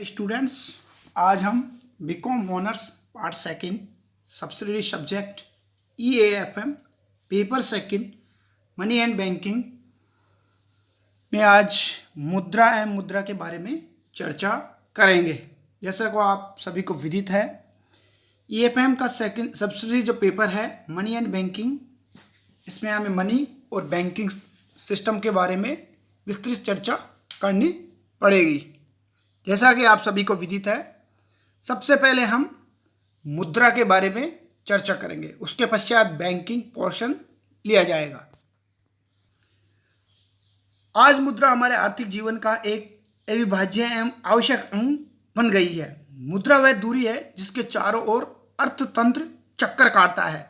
Students, आज हम B Com honours part second subsidiary subject EAFM paper second money and banking में आज मुद्रा एवं मुद्रा के बारे में चर्चा करेंगे। जैसा को आप सभी को विदित है, EAFM का सेकंड सब्सिडरी जो पेपर है मनी एंड बैंकिंग, इसमें हमें मनी और बैंकिंग सिस्टम के बारे में विस्तृत चर्चा करनी पड़ेगी। जैसा कि आप सभी को विदित है, सबसे पहले हम मुद्रा के बारे में चर्चा करेंगे, उसके पश्चात बैंकिंग पोर्शन लिया जाएगा। आज मुद्रा हमारे आर्थिक जीवन का एक अविभाज्य एवं आवश्यक अंग बन गई है। मुद्रा वह दूरी है जिसके चारों ओर अर्थतंत्र चक्कर काटता है।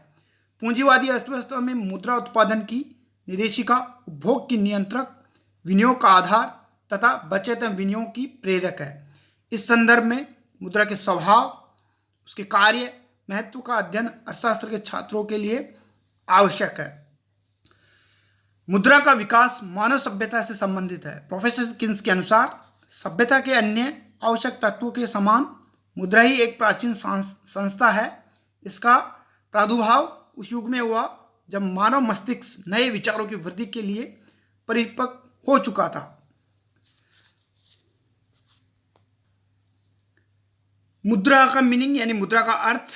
पूंजीवादी अर्थव्यवस्था में मुद्रा उत्पादन की निर्देशिका, उपभोग की नियंत्रक, विनियोग का आधार तथा बचत एवं विनियोग की प्रेरक है। इस संदर्भ में मुद्रा के स्वभाव, उसके कार्य, महत्व का अध्ययन अर्थशास्त्र के छात्रों के लिए आवश्यक है। मुद्रा का विकास मानव सभ्यता से संबंधित है। प्रोफेसर किन्स के अनुसार सभ्यता के अन्य आवश्यक तत्वों के समान मुद्रा ही एक प्राचीन संस्था है। इसका प्रादुर्भाव उस युग में हुआ जब मानव मस्तिष्क नए विचारों की वृद्धि के लिए परिपक्व हो चुका था। मुद्रा का मीनिंग यानी मुद्रा का अर्थ,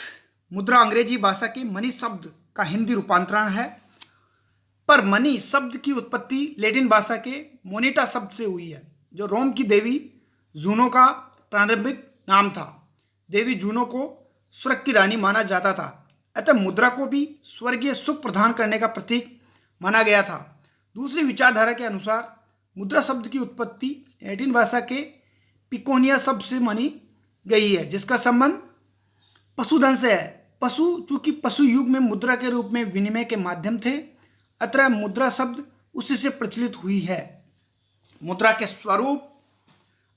मुद्रा अंग्रेजी भाषा के मनी शब्द का हिंदी रूपांतरण है, पर मनी शब्द की उत्पत्ति लैटिन भाषा के मोनेटा शब्द से हुई है, जो रोम की देवी जूनो का प्रारंभिक नाम था। देवी जूनो को स्वर्ग की रानी माना जाता था, अतः मुद्रा को भी स्वर्गीय सुख प्रदान करने का प्रतीक माना गया था। दूसरी विचारधारा के अनुसार मुद्रा शब्द की उत्पत्ति लैटिन भाषा के पिकोनिया शब्द से मानी गई है, जिसका संबंध पशुधन से है। पशु चूंकि पशु युग में मुद्रा के रूप में विनिमय के माध्यम थे, अतः मुद्रा शब्द उसी से प्रचलित हुई है। मुद्रा के स्वरूप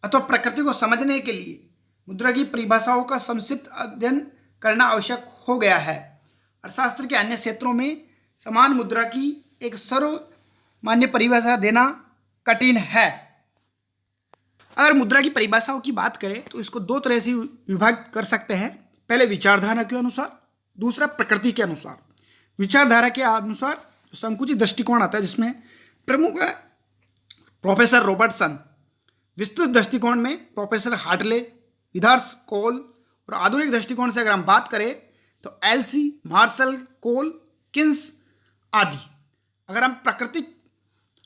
अथवा प्रकृति को समझने के लिए मुद्रा की परिभाषाओं का संक्षिप्त अध्ययन करना आवश्यक हो गया है। अर्थशास्त्र के अन्य क्षेत्रों में समान मुद्रा की एक सर्वमान्य परिभाषा देना कठिन है। अगर मुद्रा की परिभाषाओं की बात करें तो इसको दो तरह से विभाग कर सकते हैं। पहले विचारधारा के अनुसार, दूसरा प्रकृति के अनुसार। विचारधारा के अनुसार संकुचित दृष्टिकोण आता है, जिसमें प्रमुख है प्रोफेसर रॉबर्टसन। विस्तृत दृष्टिकोण में प्रोफेसर हार्टले, विदार्स कोल, और आधुनिक दृष्टिकोण से अगर हम बात करें तो एलसी, मार्शल, कोल, किन्स आदि। अगर हम प्राकृतिक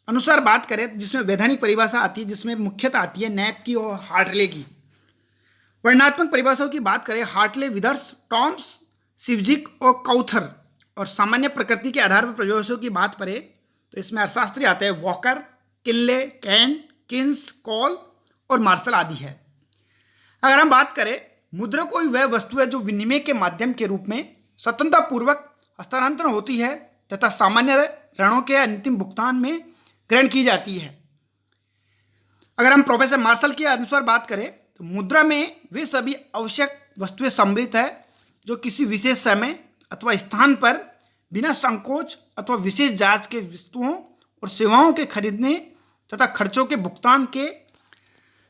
अनुसार बात करें जिसमें वैधानिक परिभाषा आती है, जिसमें मुख्यतः आती है नैप की और हार्टले की। वर्णनात्मक परिभाषाओं की बात करें, हार्टले, विदर्स, टॉम्स, सिवजिक और काउथर। और सामान्य प्रकृति के आधार पर परिभाषाओं की बात करें तो इसमें अर्थशास्त्री आते हैं वॉकर, किल्ले, कैन, किन्स, कॉल और मार्शल आदि है। अगर हम बात करें, मुद्रा कोई वह वस्तु है जो विनिमय के माध्यम के रूप में स्वतंत्रतापूर्वक हस्तांतरण होती है तथा सामान्य ऋणों के अंतिम भुगतान में ग्रहण की जाती है। अगर हम प्रोफेसर मार्शल के अनुसार बात करें तो मुद्रा में वे सभी आवश्यक वस्तुएं सम्मिलित है जो किसी विशेष समय अथवा स्थान पर बिना संकोच अथवा विशेष जांच के वस्तुओं और सेवाओं के खरीदने तथा खर्चों के भुगतान के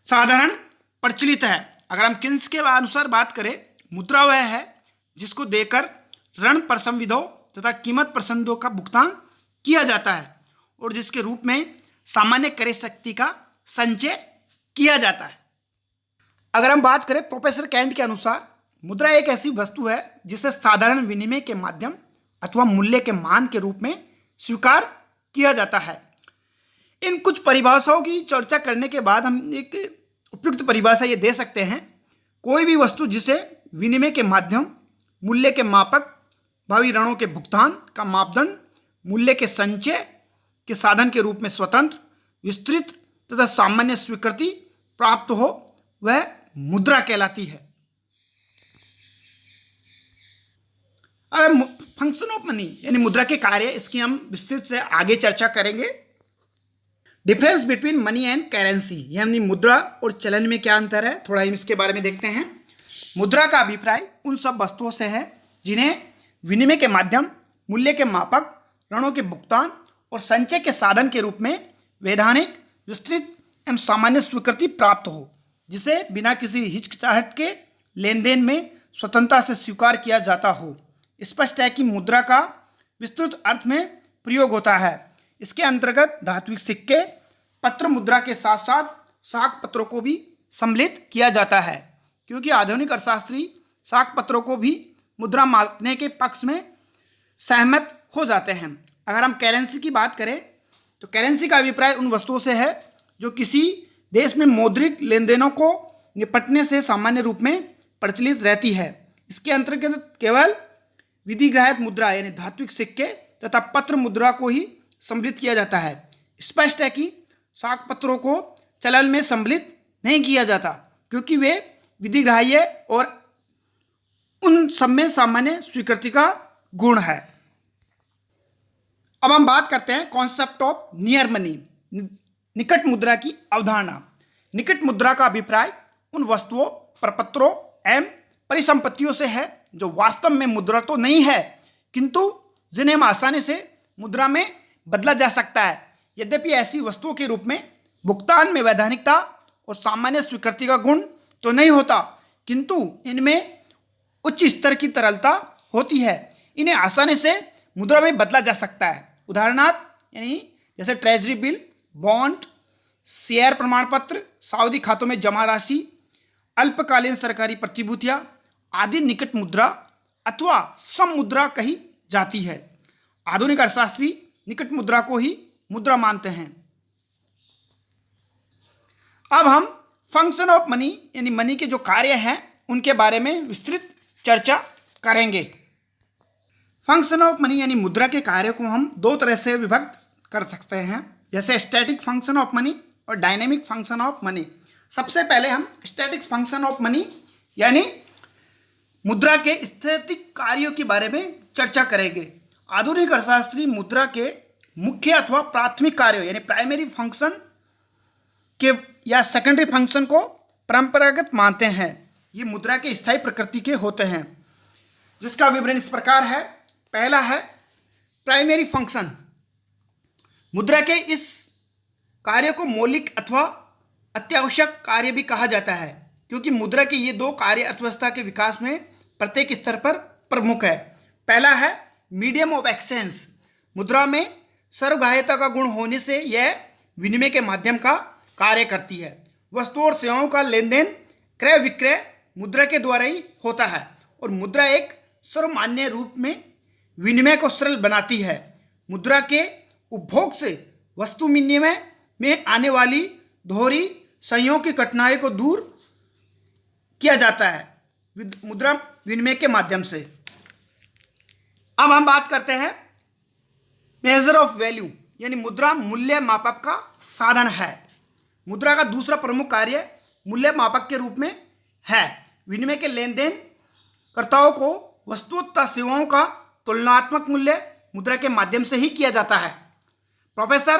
साधारण प्रचलित है। अगर हम किन्स के अनुसार बात करें, मुद्रा वह है जिसको देकर ऋण प्रसंविधों तथा कीमत प्रसंदों का भुगतान किया जाता है और जिसके रूप में सामान्य क्रय शक्ति का संचय किया जाता है। अगर हम बात करें प्रोफेसर कैंट के अनुसार, मुद्रा एक ऐसी वस्तु है जिसे साधारण विनिमय के माध्यम अथवा मूल्य के मान के रूप में स्वीकार किया जाता है। इन कुछ परिभाषाओं की चर्चा करने के बाद हम एक उपयुक्त परिभाषा ये दे सकते हैं, कोई भी वस्तु जिसे विनिमय के माध्यम, मूल्य के मापक, भावी ऋणों के भुगतान का मापदंड, मूल्य के संचय के साधन के रूप में स्वतंत्र, विस्तृत तथा सामान्य स्वीकृति प्राप्त हो, वह मुद्रा कहलाती है। अब फंक्शन ऑफ मनी यानी मुद्रा के कार्य, इसकी हम विस्तृत से आगे चर्चा करेंगे। Difference between money and currency, यानी मुद्रा और चलन में क्या अंतर है, थोड़ा हम इसके बारे में देखते हैं। मुद्रा का अभिप्राय उन सब वस्तुओं से है जिन्हें विनिमय के माध्यम, मूल्य के मापक, ऋणों के भुगतान और संचय के साधन के रूप में वैधानिक, विस्तृत एवं सामान्य स्वीकृति प्राप्त हो। जिसे बिना किसी हिचकिचाहट के लेन देन में स्वतंत्रता से स्वीकार किया जाता हो। स्पष्ट है कि मुद्रा का विस्तृत अर्थ में प्रयोग होता है। इसके अंतर्गत धात्विक सिक्के, पत्र मुद्रा के साथ साथ शाक पत्रों को भी सम्मिलित किया जाता है, क्योंकि आधुनिक अर्थशास्त्री शाक पत्रों को भी मुद्रा मापने के पक्ष में सहमत हो जाते हैं। अगर हम करेंसी की बात करें तो करेंसी का अभिप्राय उन वस्तुओं से है जो किसी देश में मौद्रिक लेन देनों को निपटने से सामान्य रूप में प्रचलित रहती है। इसके अंतर्गत केवल विधिग्राह्य मुद्रा यानी धात्विक सिक्के तथा पत्र मुद्रा को ही सम्मिलित किया जाता है। स्पष्ट है कि शाक पत्रों को चलन में सम्मिलित नहीं किया जाता, क्योंकि वे विधिग्राह्य और उन सब में सामान्य स्वीकृति का गुण है। अब हम बात करते हैं कॉन्सेप्ट ऑफ नियर मनी, निकट मुद्रा की अवधारणा। निकट मुद्रा का अभिप्राय उन वस्तुओं, प्रपत्रों एवं परिसंपत्तियों से है जो वास्तव में मुद्रा तो नहीं है, किंतु जिन्हें हम आसानी से मुद्रा में बदला जा सकता है। यद्यपि ऐसी वस्तुओं के रूप में भुगतान में वैधानिकता और सामान्य स्वीकृति का गुण तो नहीं होता, किंतु इनमें उच्च स्तर की तरलता होती है। इन्हें आसानी से मुद्रा में बदला जा सकता है। उदाहरणार्थ यानी जैसे ट्रेजरी बिल, बॉन्ड, शेयर प्रमाण पत्र, सावधि खातों में जमा राशि, अल्पकालीन सरकारी प्रतिभूतियां आदि निकट मुद्रा अथवा सम मुद्रा कही जाती है। आधुनिक अर्थशास्त्री निकट मुद्रा को ही मुद्रा मानते हैं। अब हम फंक्शन ऑफ मनी यानी मनी के जो कार्य हैं उनके बारे में विस्तृत चर्चा करेंगे। फंक्शन ऑफ मनी यानी मुद्रा के कार्य को हम दो तरह से विभक्त कर सकते हैं, जैसे स्टैटिक फंक्शन ऑफ मनी और डायनेमिक फंक्शन ऑफ मनी। सबसे पहले हम स्टैटिक फंक्शन ऑफ मनी यानी मुद्रा के स्थैतिक कार्यों के बारे में चर्चा करेंगे। आधुनिक अर्थशास्त्री मुद्रा के मुख्य अथवा प्राथमिक कार्यों यानी प्राइमरी फंक्शन के या सेकेंडरी फंक्शन को परंपरागत मानते हैं। ये मुद्रा के स्थायी प्रकृति के होते हैं, जिसका विवरण इस प्रकार है। पहला है प्राइमरी फंक्शन। मुद्रा के इस कार्य को मौलिक अथवा अत्यावश्यक कार्य भी कहा जाता है, क्योंकि मुद्रा के ये दो कार्य अर्थव्यवस्था के विकास में प्रत्येक स्तर पर प्रमुख है। पहला है मीडियम ऑफ एक्सचेंज। मुद्रा में सर्वग्राह्यता का गुण होने से यह विनिमय के माध्यम का कार्य करती है। वस्तुओं और सेवाओं का लेन देन, क्रय विक्रय मुद्रा के द्वारा ही होता है, और मुद्रा एक सर्वमान्य रूप में विनिमय को सरल बनाती है। मुद्रा के उपभोग से वस्तु विनिमय में आने वाली दोहरी संयोग की कठिनाई को दूर किया जाता है मुद्रा विनिमय के माध्यम से। अब हम बात करते हैं मेजर ऑफ वैल्यू यानी मुद्रा मूल्य मापक का साधन है। मुद्रा का दूसरा प्रमुख कार्य मूल्य मापक के रूप में है। विनिमय के लेन देन कर्ताओं को वस्तुओं तथा सेवाओं का तुलनात्मक मूल्य मुद्रा के माध्यम से ही किया जाता है। प्रोफेसर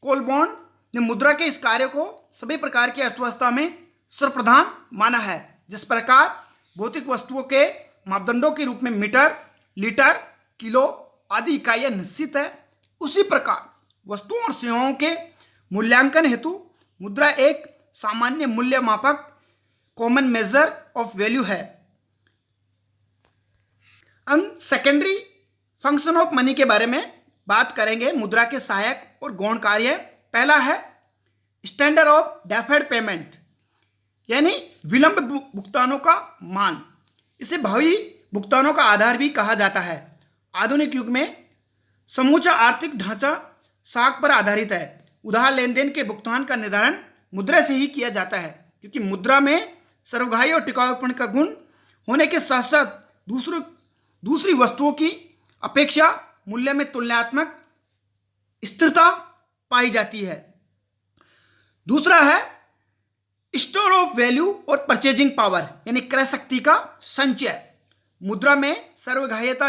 कोलबॉर्न ने मुद्रा के इस कार्य को सभी प्रकार की अर्थव्यवस्था में सर्वप्रधान माना है। जिस प्रकार भौतिक वस्तुओं के मापदंडों के रूप में मीटर, लीटर, किलो आदि इकाइयां निश्चित है, उसी प्रकार वस्तुओं और सेवाओं के मूल्यांकन हेतु मुद्रा एक सामान्य मूल्य मापक कॉमन मेजर ऑफ वैल्यू है। हम सेकेंडरी फंक्शन ऑफ मनी के बारे में बात करेंगे। मुद्रा के सहायक और गौण कार्य। पहला है स्टैंडर्ड ऑफ डेफर्ड पेमेंट यानी विलंब भुगतानों का मान। इसे भावी भुगतानों का आधार भी कहा जाता है। आधुनिक युग में समूचा आर्थिक ढांचा साख पर आधारित है। उधार लेन देन के भुगतान का निर्धारण मुद्रा से ही किया जाता है, क्योंकि मुद्रा में सर्वग्राही और टिकाऊपन का गुण होने के साथ साथ दूसरी वस्तुओं की अपेक्षा मूल्य में तुलनात्मक स्थिरता पाई जाती है। दूसरा है स्टोर ऑफ वैल्यू और परचेजिंग पावर यानी क्रय शक्ति का संचय। मुद्रा में सर्वग्राह्यता,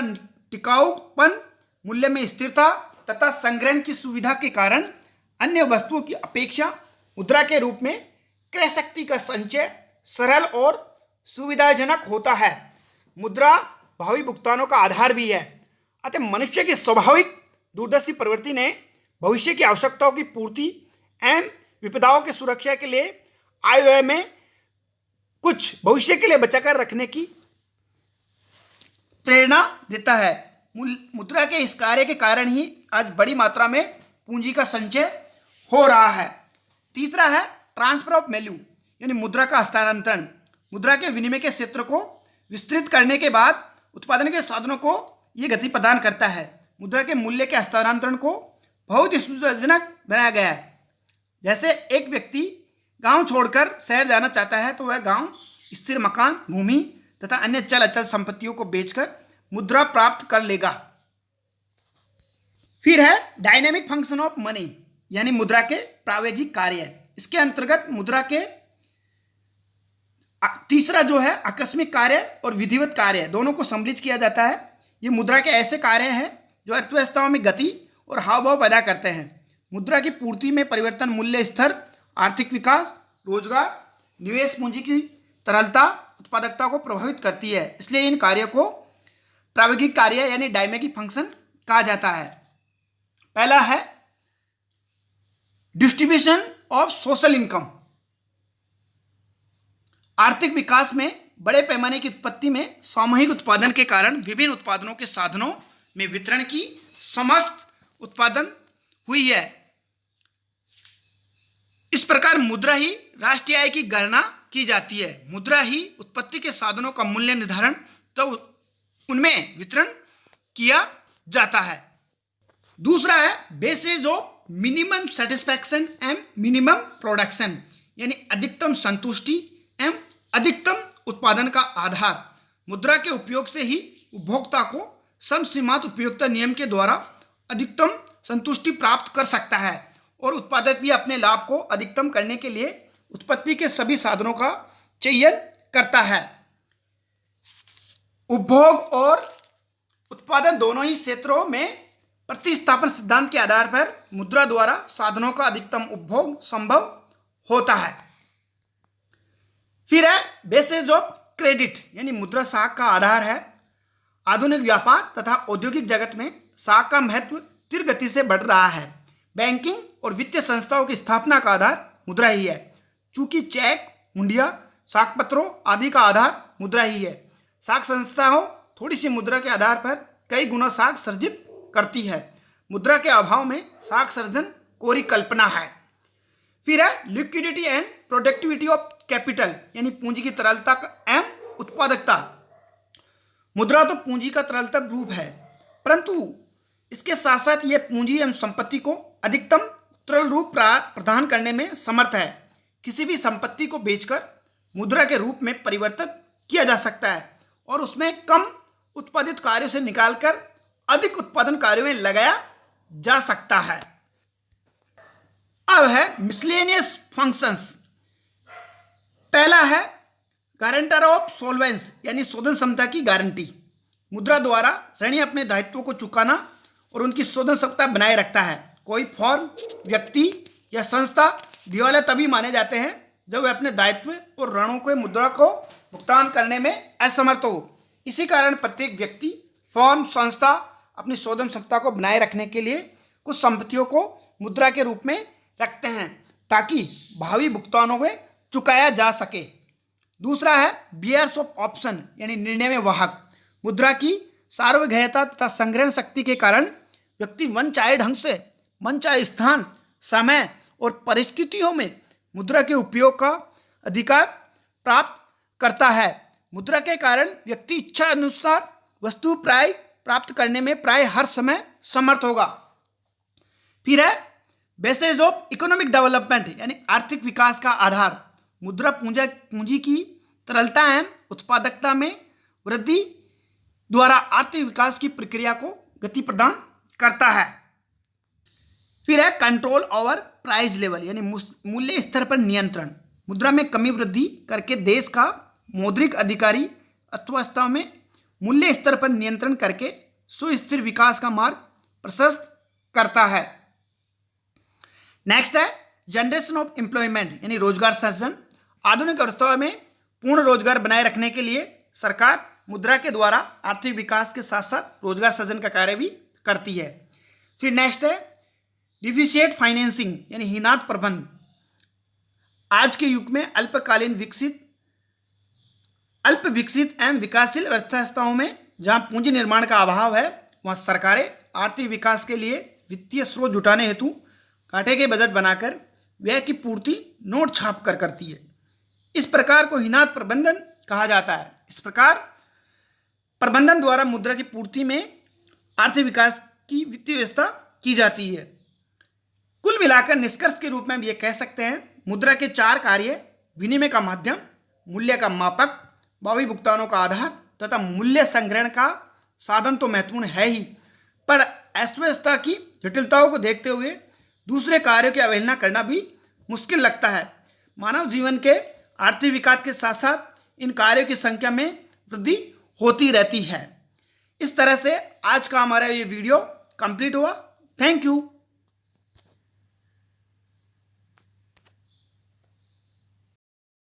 टिकाऊपन, मूल्य में स्थिरता तथा संग्रहण की सुविधा के कारण अन्य वस्तुओं की अपेक्षा मुद्रा के रूप में क्रय शक्ति का संचय सरल और सुविधाजनक होता है। मुद्रा भावी भुगतानों का आधार भी है। अतः मनुष्य की स्वाभाविक दूरदर्शी प्रवृत्ति ने भविष्य की आवश्यकताओं की पूर्ति एवं विपदाओं की सुरक्षा के लिए आय व्यय में कुछ भविष्य के लिए बचाकर रखने की प्रेरणा देता है। मुद्रा के इस कार्य के कारण ही आज बड़ी मात्रा में पूंजी का संचय हो रहा है। तीसरा है ट्रांसफर ऑफ वैल्यू, यानी मुद्रा का हस्तांतरण। मुद्रा के विनिमय के क्षेत्र को विस्तृत करने के बाद उत्पादन के साधनों को यह गति प्रदान करता है। मुद्रा के मूल्य के हस्तांतरण को बहुत ही सुविधाजनक बनाया गया है। जैसे एक व्यक्ति गांव छोड़कर शहर जाना चाहता है तो वह गांव स्थिर मकान, भूमि तथा अन्य चल अचल संपत्तियों को बेचकर मुद्रा प्राप्त कर लेगा। फिर है डायनेमिक फंक्शन ऑफ मनी, यानी मुद्रा के प्रावेगिक कार्य। इसके अंतर्गत मुद्रा के तीसरा जो है आकस्मिक कार्य और विधिवत कार्य दोनों को सम्मिलित किया जाता है। ये मुद्रा के ऐसे कार्य हैं जो अर्थव्यवस्थाओं में गति और हाव भाव पैदा करते हैं। मुद्रा की पूर्ति में परिवर्तन मूल्य स्तर, आर्थिक विकास, रोजगार, निवेश पूंजी की तरलता, उत्पादकता को प्रभावित करती है। इसलिए इन कार्यों को प्रावेगिक कार्य यानी डायनेमिक फंक्शन कहा जाता है। पहला है डिस्ट्रीब्यूशन ऑफ सोशल इनकम। आर्थिक विकास में बड़े पैमाने की उत्पत्ति में सामूहिक उत्पादन के कारण विभिन्न उत्पादनों के साधनों में वितरण की समस्त उत्पादन हुई है। इस प्रकार मुद्रा ही राष्ट्रीय आय की गणना की जाती है। मुद्रा ही उत्पत्ति के साधनों का मूल्य निर्धारण तो उनमें वितरण किया जाता है। दूसरा है basis of minimum satisfaction and minimum production, यानी अधिकतम संतुष्टि एवं अधिकतम उत्पादन का आधार। मुद्रा के उपयोग से ही उपभोक्ता को समसीमांत उपयोगिता नियम के द्वारा अधिकतम संतुष्टि प्राप्त कर सकता है और उत्पादक भी अपने लाभ को अधिकतम करने के लिए उत्पत्ति के सभी साधनों का चयन करता है। उपभोग और उत्पादन दोनों ही क्षेत्रों में प्रतिस्थापन सिद्धांत के आधार पर मुद्रा द्वारा साधनों का अधिकतम उपभोग संभव होता है। फिर है बेसिस ऑफ क्रेडिट, यानी मुद्रा साख का आधार है। आधुनिक व्यापार तथा औद्योगिक जगत में साख का महत्व तीव्र गति से बढ़ रहा है। बैंकिंग और वित्तीय संस्थाओं की स्थापना का आधार मुद्रा ही है। चूंकि चेक, हुंडिया, साख पत्रों आदि का आधार मुद्रा ही है। साख संस्थाओं थोड़ी सी मुद्रा के आधार पर कई गुना साख सर्जित करती है। मुद्रा के अभाव में साख सर्जन कोरी कल्पना है। फिर है liquidity and productivity of capital, यानी पूंजी की तरलता एवं उत्पादकता। मुद्रा तो पूंजी का तरलतम रूप है, परंतु इसके साथ साथ यह पूंजी एवं संपत्ति को अधिकतम तरल रूप प्रदान करने में समर्थ है। किसी भी संपत्ति को बेचकर मुद्रा के रूप में परिवर्तित किया जा सकता है और उसमें कम उत्पादित कार्यों से निकालकर अधिक उत्पादन कार्यों में लगाया जा सकता है। अब है मिसलेनियस फंक्शंस। पहला है गारंटर ऑफ सोल्वेंस, यानी शोधन क्षमता की गारंटी। मुद्रा द्वारा ऋणी अपने दायित्वों को चुकाना और उनकी शोधन क्षमता बनाए रखता है। कोई फर्म, व्यक्ति या संस्था दिवालिया तभी माने जाते हैं जब वे अपने दायित्व और ऋणों के मुद्रा को भुगतान करने में असमर्थ हो। इसी कारण प्रत्येक व्यक्ति, फर्म, संस्था अपनी शोधन क्षमता को बनाए रखने के लिए कुछ संपत्तियों को मुद्रा के रूप में रखते हैं ताकि भावी भुगतानों में चुकाया जा सके। दूसरा है बियर्स ऑफ ऑप्शन, यानी निर्णय में वाहक। मुद्रा की सार्वभौमिकता तथा संग्रहण शक्ति के कारण व्यक्ति मनचाहे ढंग से, मनचाहे स्थान, समय और परिस्थितियों में मुद्रा के उपयोग का अधिकार प्राप्त करता है। मुद्रा के कारण व्यक्ति इच्छा अनुसार वस्तु प्राप्त करने में प्राय हर समय समर्थ होगा। फिर है बेसिस ऑफ इकोनॉमिक डेवलपमेंट, यानी आर्थिक विकास का आधार। मुद्रा पूंजी की तरलता एवं उत्पादकता में वृद्धि द्वारा आर्थिक विकास की प्रक्रिया को गति प्रदान करता है। फिर है कंट्रोल ओवर प्राइस लेवल, यानी मूल्य स्तर पर नियंत्रण। मुद्रा में कमी वृद्धि करके देश का मौद्रिक अधिकारी अर्थव्यवस्था में मूल्य स्तर पर नियंत्रण करके सुस्थिर विकास का मार्ग प्रशस्त करता है। नेक्स्ट है जनरेशन ऑफ एम्प्लॉयमेंट, यानी रोजगार सृजन। आधुनिक अर्थव्यवस्था में पूर्ण रोजगार बनाए रखने के लिए सरकार मुद्रा के द्वारा आर्थिक विकास के साथ साथ रोजगार सृजन का कार्य भी करती है। फिर नेक्स्ट है डिफिशिएट फाइनेंसिंग, यानी हीनार्थ प्रबंध। आज के युग में अल्पकालीन विकसित अल्प विकसित एवं विकासशील अर्थव्यवस्थाओं में जहां पूंजी निर्माण का अभाव है, वहां सरकारें आर्थिक विकास के लिए वित्तीय स्रोत जुटाने हेतु कांटे के बजट बनाकर व्यय की पूर्ति नोट छाप कर करती है। इस प्रकार को हिनात प्रबंधन कहा जाता है। इस प्रकार प्रबंधन द्वारा मुद्रा की पूर्ति में आर्थिक विकास की वित्तीय व्यवस्था की जाती है। कुल मिलाकर निष्कर्ष के रूप में हम ये कह सकते हैं, मुद्रा के 4 कार्य: विनिमय का माध्यम, मूल्य का मापक, भावी भुगतानों का आधार तथा मूल्य संग्रहण का साधन तो महत्वपूर्ण है ही, पर अर्थव्यवस्था की जटिलताओं को देखते हुए दूसरे कार्यों की अवहेलना करना भी मुश्किल लगता है। मानव जीवन के आर्थिक विकास के साथ साथ इन कार्यों की संख्या में वृद्धि होती रहती है। इस तरह से आज का हमारा ये वीडियो कंप्लीट हुआ। Thank you.